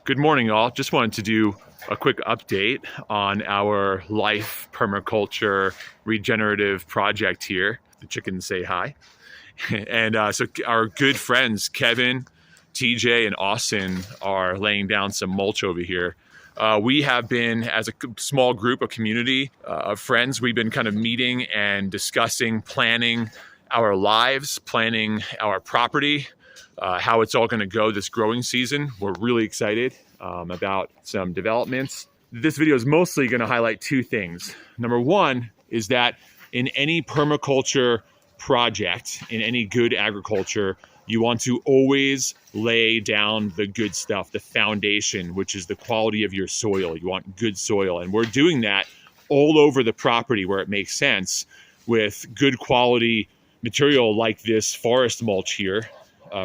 Good morning, all. Just wanted to do a quick update on our life permaculture regenerative project here. The chickens say hi. And so our good friends, Kevin, TJ, and Austin are laying down some mulch over here. We have been, as a small group, a community of friends, we've been kind of meeting and discussing, planning our lives, planning our property, how it's all going to go this growing season. We're really excited about some developments. This video is mostly going to highlight two things. Number one is that in any permaculture project, in any good agriculture, you want to always lay down the good stuff, the foundation, which is the quality of your soil. You want good soil. And we're doing that all over the property where it makes sense with good quality material like this forest mulch here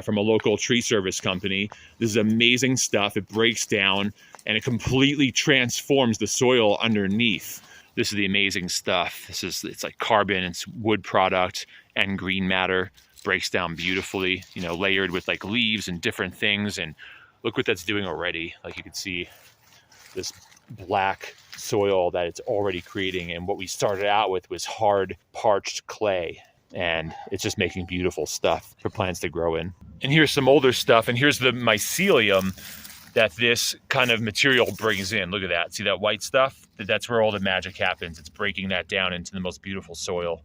from a local tree service company. This is amazing stuff. It breaks down and it completely transforms the soil underneath. This is the amazing stuff. It's like carbon, it's wood product and green matter. Breaks down beautifully, you know, layered with like leaves and different things. And look what that's doing already. Like you can see this black soil that it's already creating. And what we started out with was hard, parched clay. And it's just making beautiful stuff for plants to grow in. And here's some older stuff. And here's the mycelium that this kind of material brings in. Look at that. See that white stuff? That's where all the magic happens. It's breaking that down into the most beautiful soil.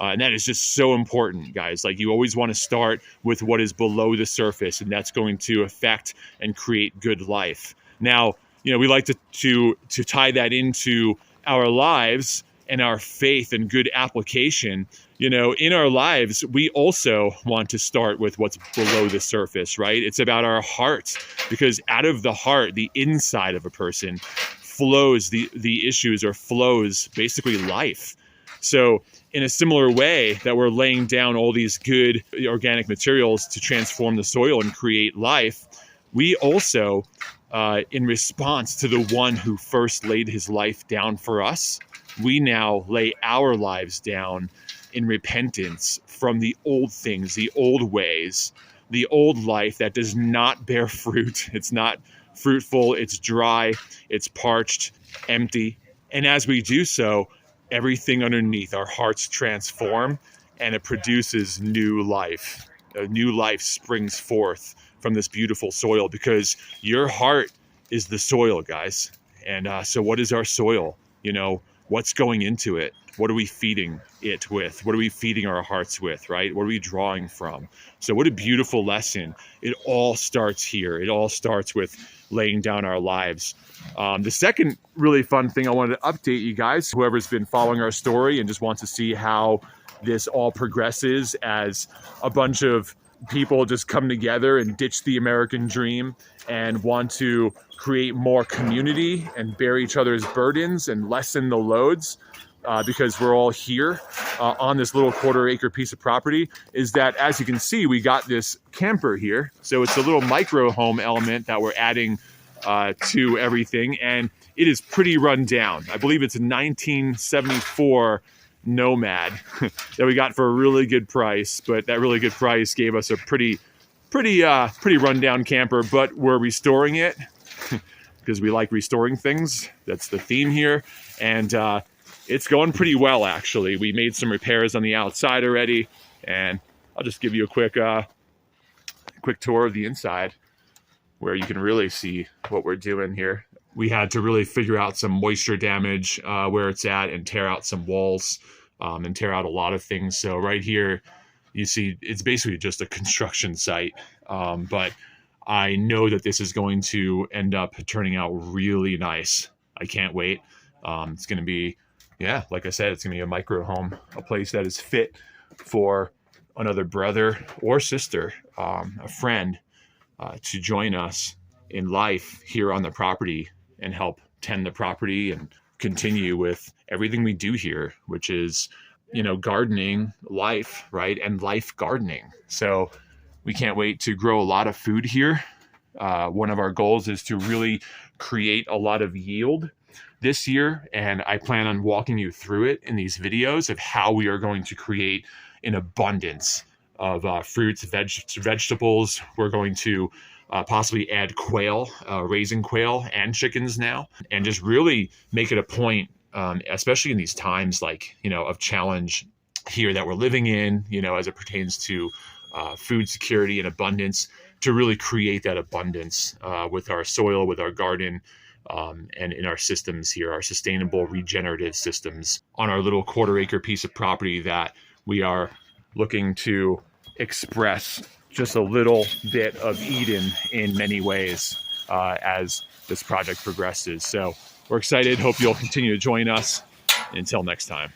And that is just so important, guys. Like you always want to start with what is below the surface, and that's going to affect and create good life. Now, you know, we like to tie that into our lives and our faith and good application. You know, in our lives, we also want to start with what's below the surface, right? It's about our heart, because out of the heart, the inside of a person, flows the issues, or flows basically life. So in a similar way that we're laying down all these good organic materials to transform the soil and create life, we also, in response to the one who first laid his life down for us, we now lay our lives down in repentance from the old things, the old ways, the old life that does not bear fruit. It's not fruitful, it's dry, it's parched, empty. And as we do so, everything underneath our hearts transform, and it produces new life. A new life springs forth from this beautiful soil, because your heart is the soil, guys. And so what is our soil? You know, what's going into it? What are we feeding it with? What are we feeding our hearts with, right? What are we drawing from? So what a beautiful lesson. It all starts here. It all starts with laying down our lives. The second really fun thing I wanted to update you guys, whoever's been following our story and just wants to see how this all progresses as a bunch of people just come together and ditch the American dream and want to create more community and bear each other's burdens and lessen the loads, because we're all here on this little quarter-acre piece of property, is that, as you can see, we got this camper here. So it's a little micro home element that we're adding to everything, and it is pretty run down. I believe it's a 1974 Nomad that we got for a really good price, but that really good price gave us a pretty rundown camper. But we're restoring it because we like restoring things. That's the theme here, and it's going pretty well, actually. We made some repairs on the outside already, and I'll just give you a quick tour of the inside, where you can really see what we're doing here. We had to really figure out some moisture damage where it's at, and tear out some walls and tear out a lot of things. So right here, you see it's basically just a construction site. But I know that this is going to end up turning out really nice. I can't wait. It's going to be, yeah, like I said, it's going to be a micro home, a place that is fit for another brother or sister, a friend, to join us in life here on the property and help tend the property and continue with everything we do here, which is, you know, gardening life, right? And life gardening. So we can't wait to grow a lot of food here. One of our goals is to really create a lot of yield this year, and I plan on walking you through it in these videos of how we are going to create an abundance of fruits, vegetables. We're going to possibly add quail, raising quail and chickens now, and just really make it a point, especially in these times like, of challenge here that we're living in, as it pertains to food security and abundance, to really create that abundance with our soil, with our garden, and in our systems here, our sustainable regenerative systems on our little quarter-acre piece of property that we are looking to express just a little bit of Eden in many ways as this project progresses. So we're excited. Hope you'll continue to join us. Until next time.